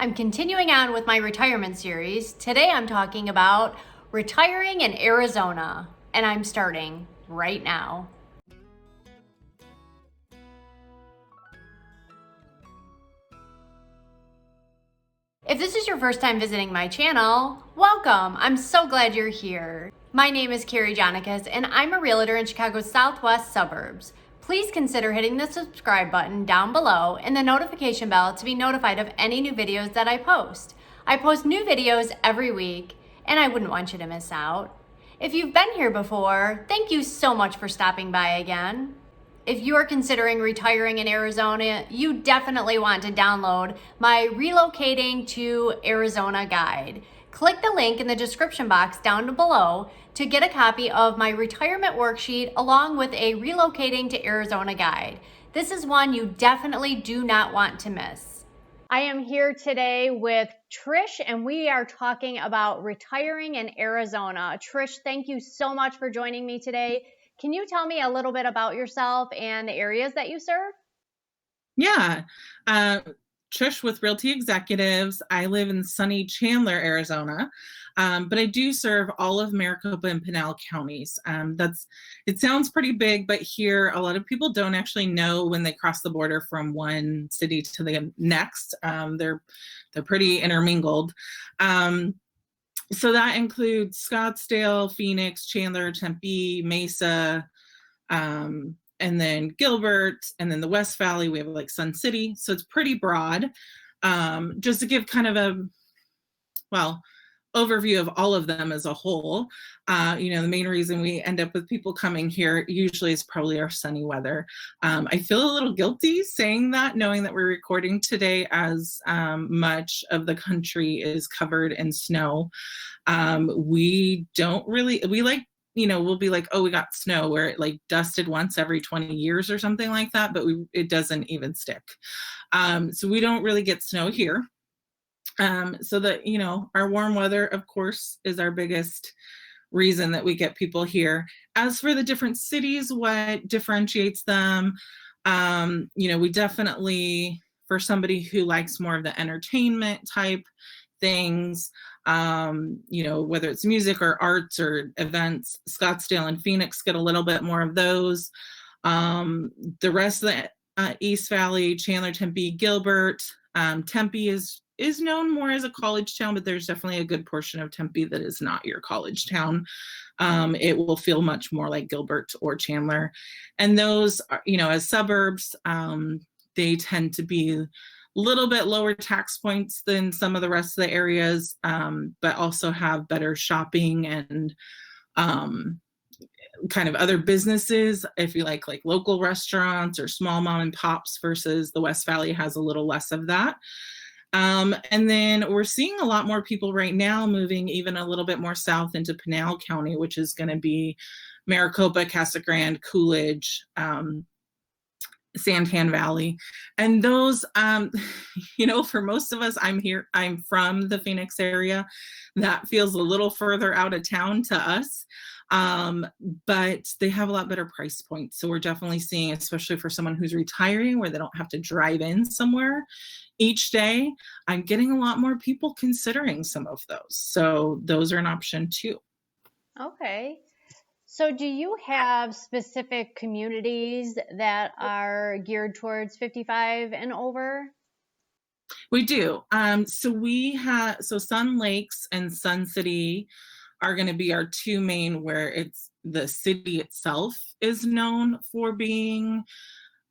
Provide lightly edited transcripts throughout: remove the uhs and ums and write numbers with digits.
I'm continuing on with my retirement series. Today I'm talking about retiring in Arizona, and I'm starting right now. If this is your first time visiting my channel, welcome! I'm so glad you're here. My name is Carrie Jonicas, and I'm a realtor in Chicago's southwest suburbs. Please consider hitting the subscribe button down below and the notification bell to be notified of any new videos that I post. I post new videos every week, and I wouldn't want you to miss out. If you've been here before, thank you so much for stopping by again. If you are considering retiring in Arizona, you definitely want to download my Relocating to Arizona guide. Click the link in the description box down below to get a copy of my retirement worksheet along with a Relocating to Arizona guide. This is one you definitely do not want to miss. I am here today with Trish, and we are talking about retiring in Arizona. Trish, thank you so much for joining me today. Can you tell me a little bit about yourself and the areas that you serve? Yeah. Trish with Realty Executives. I live in sunny Chandler, Arizona, but I do serve all of Maricopa and Pinal counties. It sounds pretty big, but here a lot of people don't actually know when they cross the border from one city to the next. They're pretty intermingled. So that includes Scottsdale, Phoenix, Chandler, Tempe, Mesa, and then Gilberts, and then the West Valley. We have like Sun City, so it's pretty broad. Just to give kind of a overview of all of them as a whole, the main reason we end up with people coming here usually is probably our sunny weather. I feel a little guilty saying that, knowing that we're recording today as much of the country is covered in snow. We like, we'll be like, oh, we got snow, where it like dusted once every 20 years or something like that, but it doesn't even stick. So we don't really get snow here. So that, our warm weather, of course, is our biggest reason that we get people here. As for the different cities, what differentiates them, we definitely, for somebody who likes more of the entertainment type things, whether it's music or arts or events, Scottsdale and Phoenix get a little bit more of those. The rest of the East Valley, Chandler, Tempe, Gilbert, Tempe is known more as a college town, but there's definitely a good portion of Tempe that is not your college town. It will feel much more like Gilbert or Chandler. And those are, as suburbs, they tend to be a little bit lower tax points than some of the rest of the areas, but also have better shopping and kind of other businesses, if you like local restaurants or small mom and pops, versus the West Valley has a little less of that. And then we're seeing a lot more people right now moving even a little bit more south into Pinal County, which is going to be Maricopa, Casa Grande, Coolidge, Santan Valley. And those, for most of us, I'm from the Phoenix area. That feels a little further out of town to us. But they have a lot better price points. So we're definitely seeing, especially for someone who's retiring, where they don't have to drive in somewhere each day, I'm getting a lot more people considering some of those. So those are an option too. Okay. So do you have specific communities that are geared towards 55 and over? We do. So Sun Lakes and Sun City are going to be our two main, where it's the city itself is known for being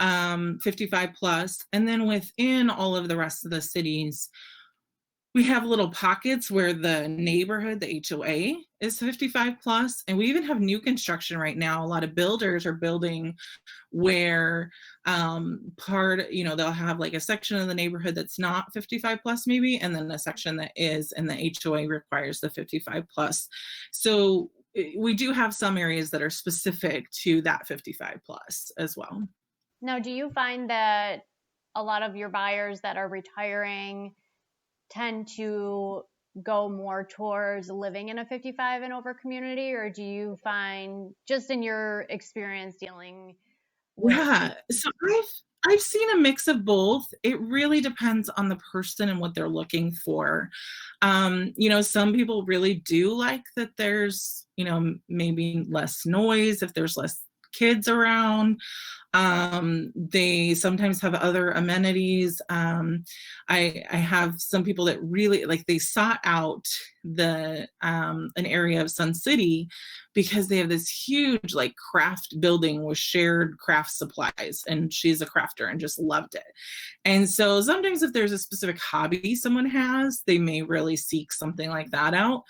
55 plus. And then within all of the rest of the cities, we have little pockets where the neighborhood, the HOA, is 55 plus. And we even have new construction right now. A lot of builders are building where they'll have like a section of the neighborhood that's not 55 plus maybe, and then a section that is, and the HOA requires the 55 plus. So we do have some areas that are specific to that 55 plus as well. Now, do you find that a lot of your buyers that are retiring tend to go more towards living in a 55 and over community, or do you find, just in your experience dealing with... Yeah, so I've seen a mix of both. It really depends on the person and what they're looking for. Some people really do like that there's, maybe less noise if there's less kids around. They sometimes have other amenities. I have some people that really like, they sought out an area of Sun City because they have this huge like craft building with shared craft supplies, and she's a crafter and just loved it. And so sometimes if there's a specific hobby someone has, they may really seek something like that out.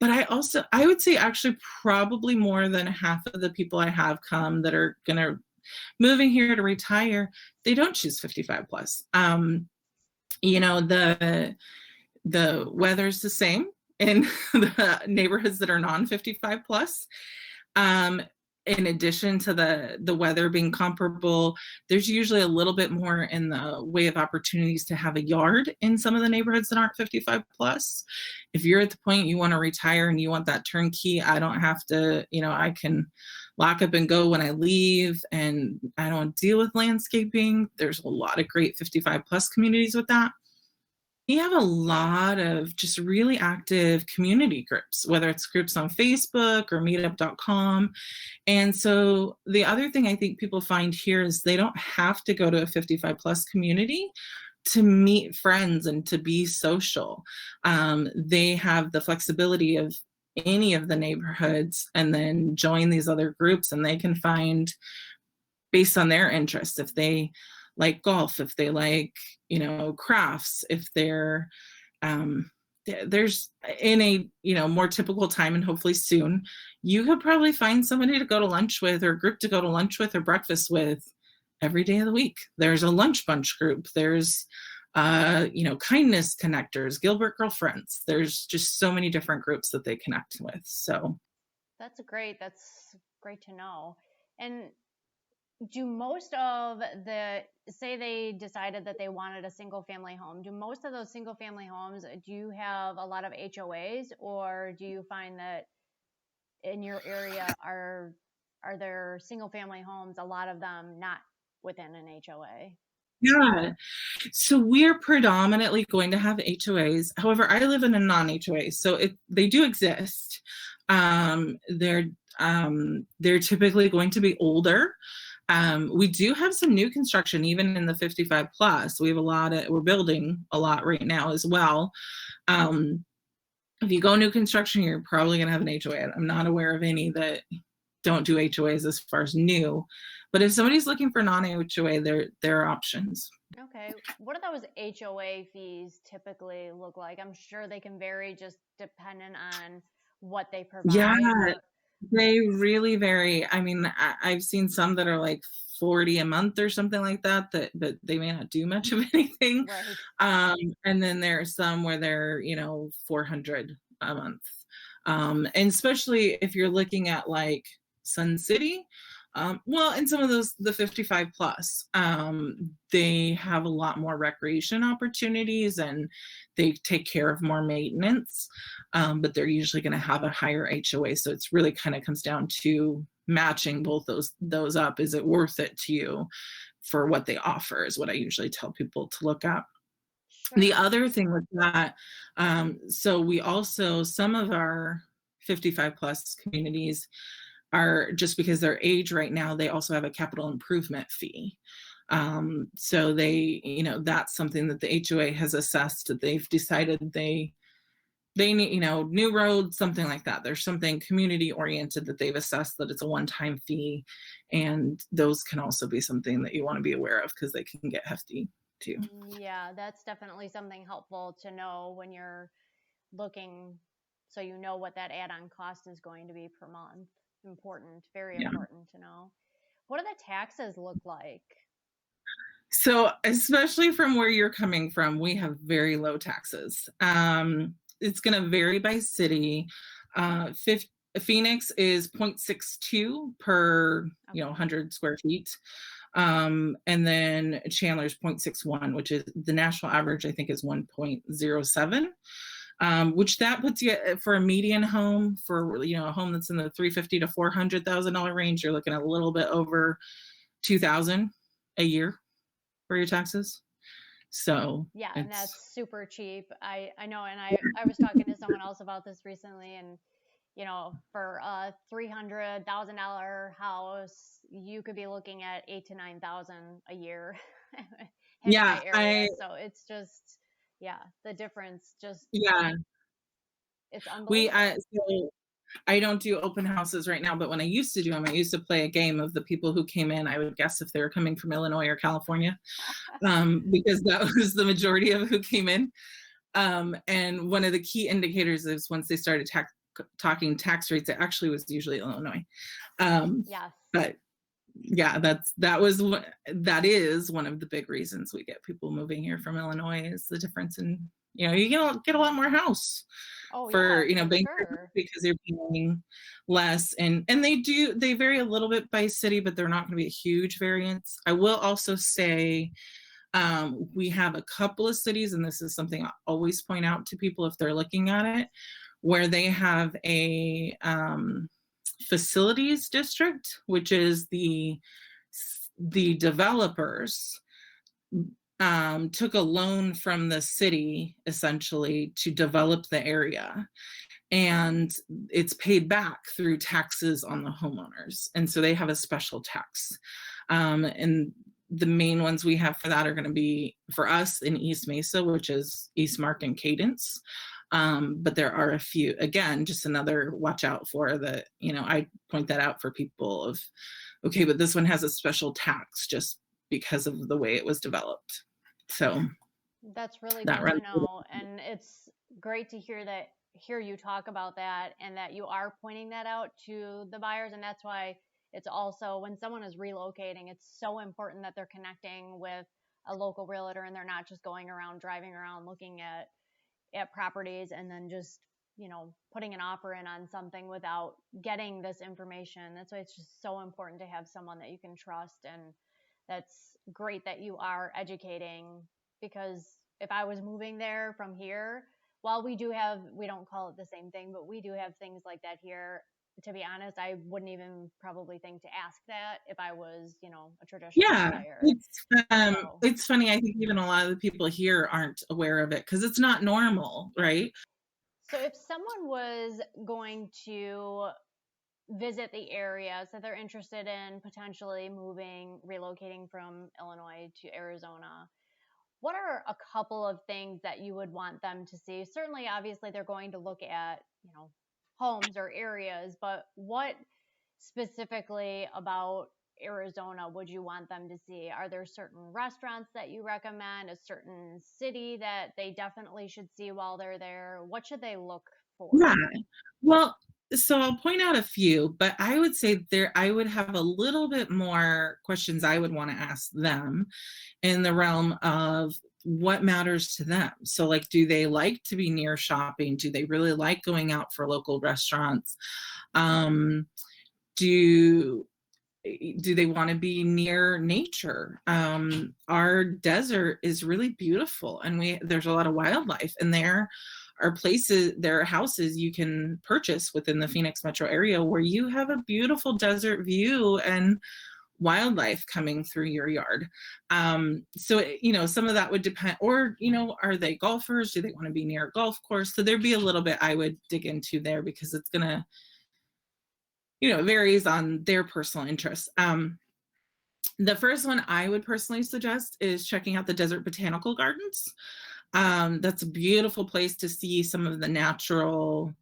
But I would say actually probably more than half of the people I have come that are going to moving here to retire, they don't choose 55 plus. The weather's the same in the neighborhoods that are non 55 plus. In addition to the weather being comparable, there's usually a little bit more in the way of opportunities to have a yard in some of the neighborhoods that aren't 55 plus. If you're at the point you want to retire and you want that turnkey, I don't have to, I can lock up and go when I leave, and I don't deal with landscaping. There's a lot of great 55 plus communities with that. We have a lot of just really active community groups, whether it's groups on Facebook or meetup.com. And so the other thing I think people find here is they don't have to go to a 55 plus community to meet friends and to be social. They have the flexibility of any of the neighborhoods and then join these other groups, and they can find based on their interests, if they like golf, if they like, crafts, if they're there's in a more typical time, and hopefully soon, you could probably find somebody to go to lunch with, or a group to go to lunch with or breakfast with every day of the week. There's a lunch bunch group. There's kindness connectors, Gilbert girlfriends. There's just so many different groups that they connect with. So that's great to know. And do most of say they decided that they wanted a single family home, do most of those single family homes, do you have a lot of HOAs, or do you find that in your area are there single family homes, a lot of them not within an HOA? yeah, so we're predominantly going to have HOAs. However, I live in a non-HOA, so they do exist. They're typically going to be older. We do have some new construction, even in the 55 plus. We have we're building a lot right now as well. If you go new construction, you're probably going to have an HOA. I'm not aware of any that don't do HOAs as far as new, but if somebody's looking for non-HOA, there are options. Okay. What do those HOA fees typically look like? I'm sure they can vary just depending on what they provide. Yeah, they really vary. I mean, I've seen some that are like $40 a month or something like that, but they may not do much of anything. Right. And then there are some where they're, $400 a month. And especially if you're looking at like Sun City, and some of those, the 55 plus, they have a lot more recreation opportunities and they take care of more maintenance, but they're usually going to have a higher HOA. So it's really kind of comes down to matching both those up. Is it worth it to you for what they offer, is what I usually tell people to look at. Sure. The other thing with that, so we also, some of our 55 plus communities are, just because their age right now, they also have a capital improvement fee. So they, that's something that the HOA has assessed, that they've decided they need, new roads, something like that. There's something community oriented that they've assessed that it's a one-time fee. And those can also be something that you want to be aware of, because they can get hefty too. Yeah, that's definitely something helpful to know when you're looking, so you know what that add-on cost is going to be per month. Important, very important to know. What do the taxes look like? So especially from where you're coming from, we have very low taxes. It's going to vary by city. Phoenix is 0.62 per 100 square feet. And then Chandler's 0.61, which is the national average, I think, is 1.07. Which that puts you, for a median home, for a home that's in the $350,000 to $400,000 range, you're looking at a little bit over $2,000 a year. for your taxes. So Yeah, and it's, that's super cheap. I know, and I was talking to someone else about this recently, and for a $300,000 house, you could be looking at 8 to 9 thousand a year in my yeah, area. So it's just, yeah, the difference just yeah, it's we, unbelievable. so I don't do open houses right now, but when I used to do them, I used to play a game of the people who came in. I would guess if they were coming from Illinois or California, because that was the majority of who came in. And one of the key indicators is once they started talking tax rates, it actually was usually Illinois. Yes. But yeah, that is one of the big reasons we get people moving here from Illinois is the difference in, you get a lot more house Oh for, yeah, for bank sure. because they're paying less, and they vary a little bit by city, but they're not going to be a huge variance. I will also say we have a couple of cities, and this is something I always point out to people if they're looking at it, where they have a facilities district, which is the developers took a loan from the city essentially to develop the area, and it's paid back through taxes on the homeowners, and so they have a special tax, and the main ones we have for that are going to be for us in East Mesa, which is Eastmark and Cadence. But there are a few, again, just another watch out for that. I point that out for people of, okay, but this one has a special tax just because of the way it was developed. So That's really that good to runs. know, and it's great to hear you talk about that and that you are pointing that out to the buyers. And that's why it's also when someone is relocating, it's so important that they're connecting with a local realtor and they're not just going around driving around looking at properties and then just putting an offer in on something without getting this information. That's why it's just so important to have someone that you can trust, and that's great that you are educating, because if I was moving there from here, while we don't call it the same thing, but we do have things like that here. To be honest, I wouldn't even probably think to ask that if I was, a traditional Yeah, buyer. So it's funny. I think even a lot of the people here aren't aware of it because it's not normal, right? So if someone was going to visit the area, so they're interested in potentially relocating from Illinois to Arizona, what are a couple of things that you would want them to see? Certainly, obviously, they're going to look at, homes or areas, but what specifically about Arizona would you want them to see? Are there certain restaurants that you recommend, a certain city that they definitely should see while they're there? What should they look Yeah. for? Well, so I'll point out a few, but I would say I would have a little bit more questions I would want to ask them in the realm of what matters to them. So, like, do they like to be near shopping? Do they really like going out for local restaurants? Um, do they want to be near nature? Our desert is really beautiful, and there's a lot of wildlife, and there are houses you can purchase within the Phoenix metro area where you have a beautiful desert view and wildlife coming through your yard. So some of that would depend, or are they golfers? Do they want to be near a golf course? So there'd be a little bit I would dig into there, because it's gonna, it varies on their personal interests. The first one I would personally suggest is checking out the Desert Botanical Gardens. That's a beautiful place to see some of the natural,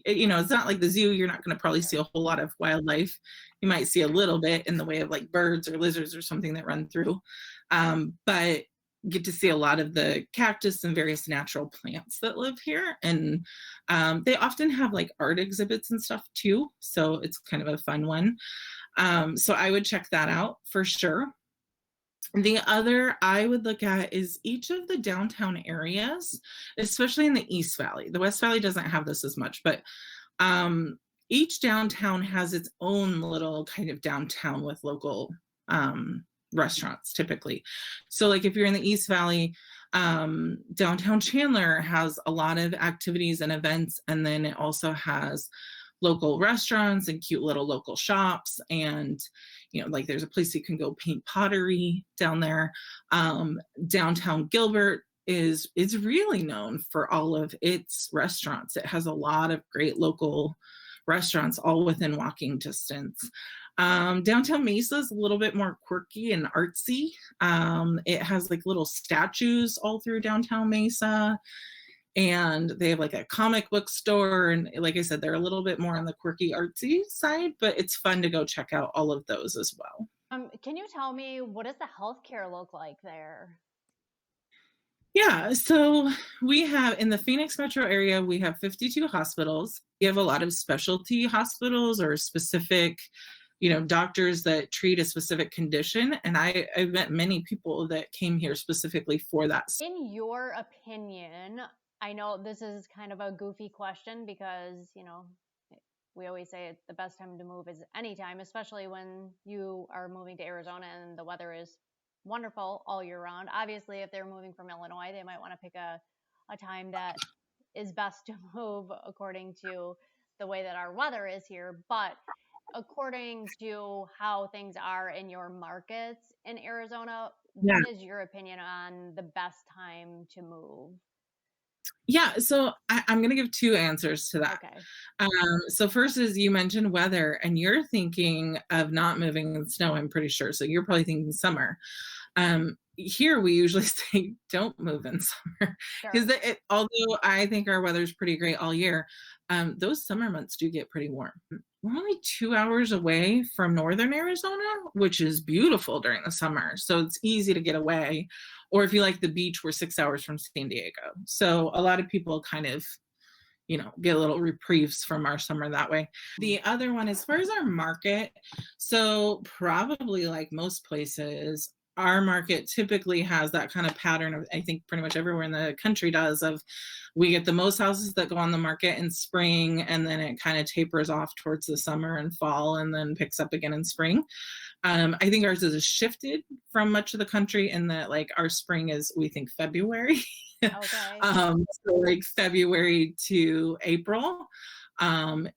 it's not like the zoo. You're not going to probably see a whole lot of wildlife. You might see a little bit in the way of like birds or lizards or something that run through. But get to see a lot of the cactus and various natural plants that live here. And they often have like art exhibits and stuff too. So it's kind of a fun one. So I would check that out for sure. The other I would look at is each of the downtown areas, especially in the East Valley. The West Valley doesn't have this as much, but each downtown has its own little kind of downtown with local restaurants typically. So like if you're in the East Valley, downtown Chandler has a lot of activities and events, and then it also has local restaurants and cute little local shops. And, like there's a place you can go paint pottery down there. Downtown Gilbert is really known for all of its restaurants. It has a lot of great local restaurants all within walking distance. Downtown Mesa is a little bit more quirky and artsy. It has like little statues all through downtown Mesa, and they have like a comic book store. And like I said, they're a little bit more on the quirky artsy side, but it's fun to go check out all of those as well. Can you tell me, what does the healthcare look like there? Yeah, so we have in the Phoenix metro area, we have 52 hospitals. We have a lot of specialty hospitals or specific, doctors that treat a specific condition. And I've met many people that came here specifically for that. In your opinion, I know this is kind of a goofy question because, we always say the best time to move is anytime, especially when you are moving to Arizona and the weather is wonderful all year round. Obviously, if they're moving from Illinois, they might want to pick a time that is best to move according to the way that our weather is here. But according to how things are in your markets in Arizona, what is your opinion on the best time to move? Yeah, so I'm going to give two answers to that. Okay. So first is you mentioned weather, and you're thinking of not moving in snow, I'm pretty sure. So you're probably thinking summer. Here we usually say don't move in summer because although I think our weather's pretty great all year, those summer months do get pretty warm. We're only 2 hours away from northern Arizona, which is beautiful during the summer. So it's easy to get away. Or if you like the beach, we're 6 hours from San Diego. So a lot of people kind of, get a little reprieves from our summer that way. The other one, as far as our market, so probably like most places, our market typically has that kind of pattern of, I think pretty much everywhere in the country does, of we get the most houses that go on the market in spring, and then it kind of tapers off towards the summer and fall and then picks up again in spring. I think ours is shifted from much of the country in that like our spring is, we think, February. Okay. So like February to April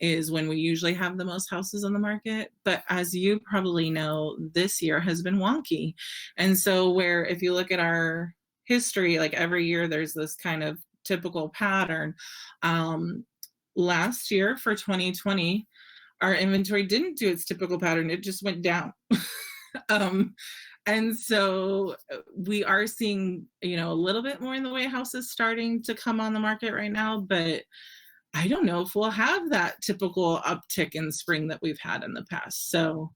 is when we usually have the most houses on the market. But as you probably know, this year has been wonky. And so where if you look at our history, like every year there's this kind of typical pattern. Last year for 2020, our inventory didn't do its typical pattern. It just went down. And so we are seeing, a little bit more in the way houses starting to come on the market right now, but I don't know if we'll have that typical uptick in spring that we've had in the past. So,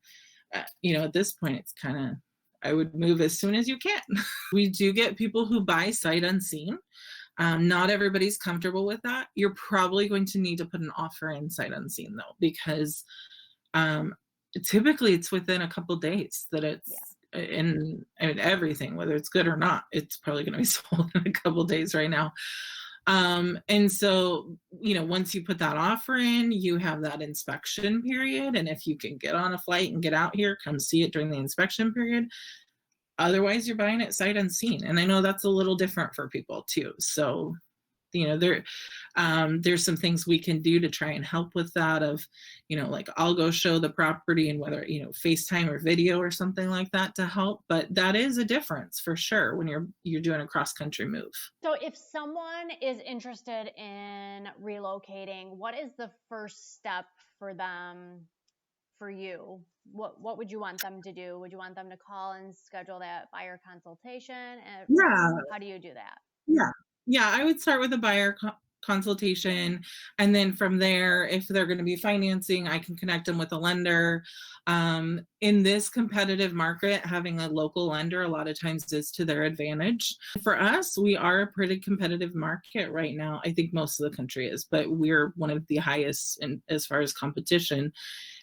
at this point, it's kind of, I would move as soon as you can. We do get people who buy sight unseen. Not everybody's comfortable with that. You're probably going to need to put an offer in sight unseen though, because typically it's within a couple days that it's in everything, whether it's good or not, it's probably going to be sold in a couple days right now. And so, once you put that offer in, you have that inspection period. And if you can get on a flight and get out here, come see it during the inspection period. Otherwise, you're buying it sight unseen. And I know that's a little different for people too. So, there's some things we can do to try and help with that of, like I'll go show the property and whether, FaceTime or video or something like that to help. But that is a difference for sure when you're doing a cross country move. So if someone is interested in relocating, what is the first step for them, for you? What would you want them to do? Would you want them to call and schedule that buyer consultation? And how do you do that? Yeah, I would start with a buyer consultation. And then from there, if they're going to be financing, I can connect them with a lender. In this competitive market, having a local lender a lot of times is to their advantage. For us, we are a pretty competitive market right now. I think most of the country is, but we're one of the highest as far as competition.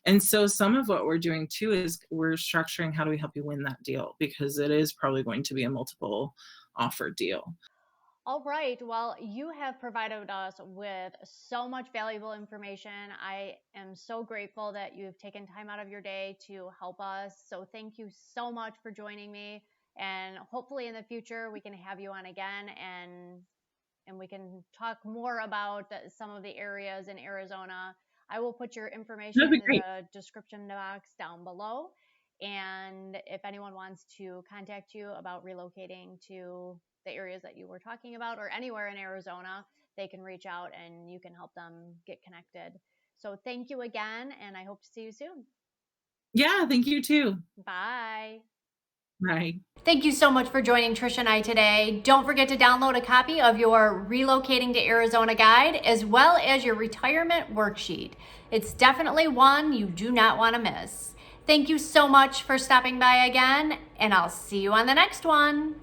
And so some of what we're doing too is we're structuring how do we help you win that deal, because it is probably going to be a multiple offer deal. All right. Well, you have provided us with so much valuable information. I am so grateful that you've taken time out of your day to help us. So thank you so much for joining me. And hopefully in the future, we can have you on again and we can talk more about some of the areas in Arizona. I will put your information That'd be in great. the description box down below. And if anyone wants to contact you about relocating to the areas that you were talking about or anywhere in Arizona, they can reach out and you can help them get connected. So thank you again, and I hope to see you soon. Yeah, thank you too. Bye. Bye. Thank you so much for joining Trish and I today. Don't forget to download a copy of your Relocating to Arizona guide as well as your retirement worksheet. It's definitely one you do not want to miss. Thank you so much for stopping by again, and I'll see you on the next one.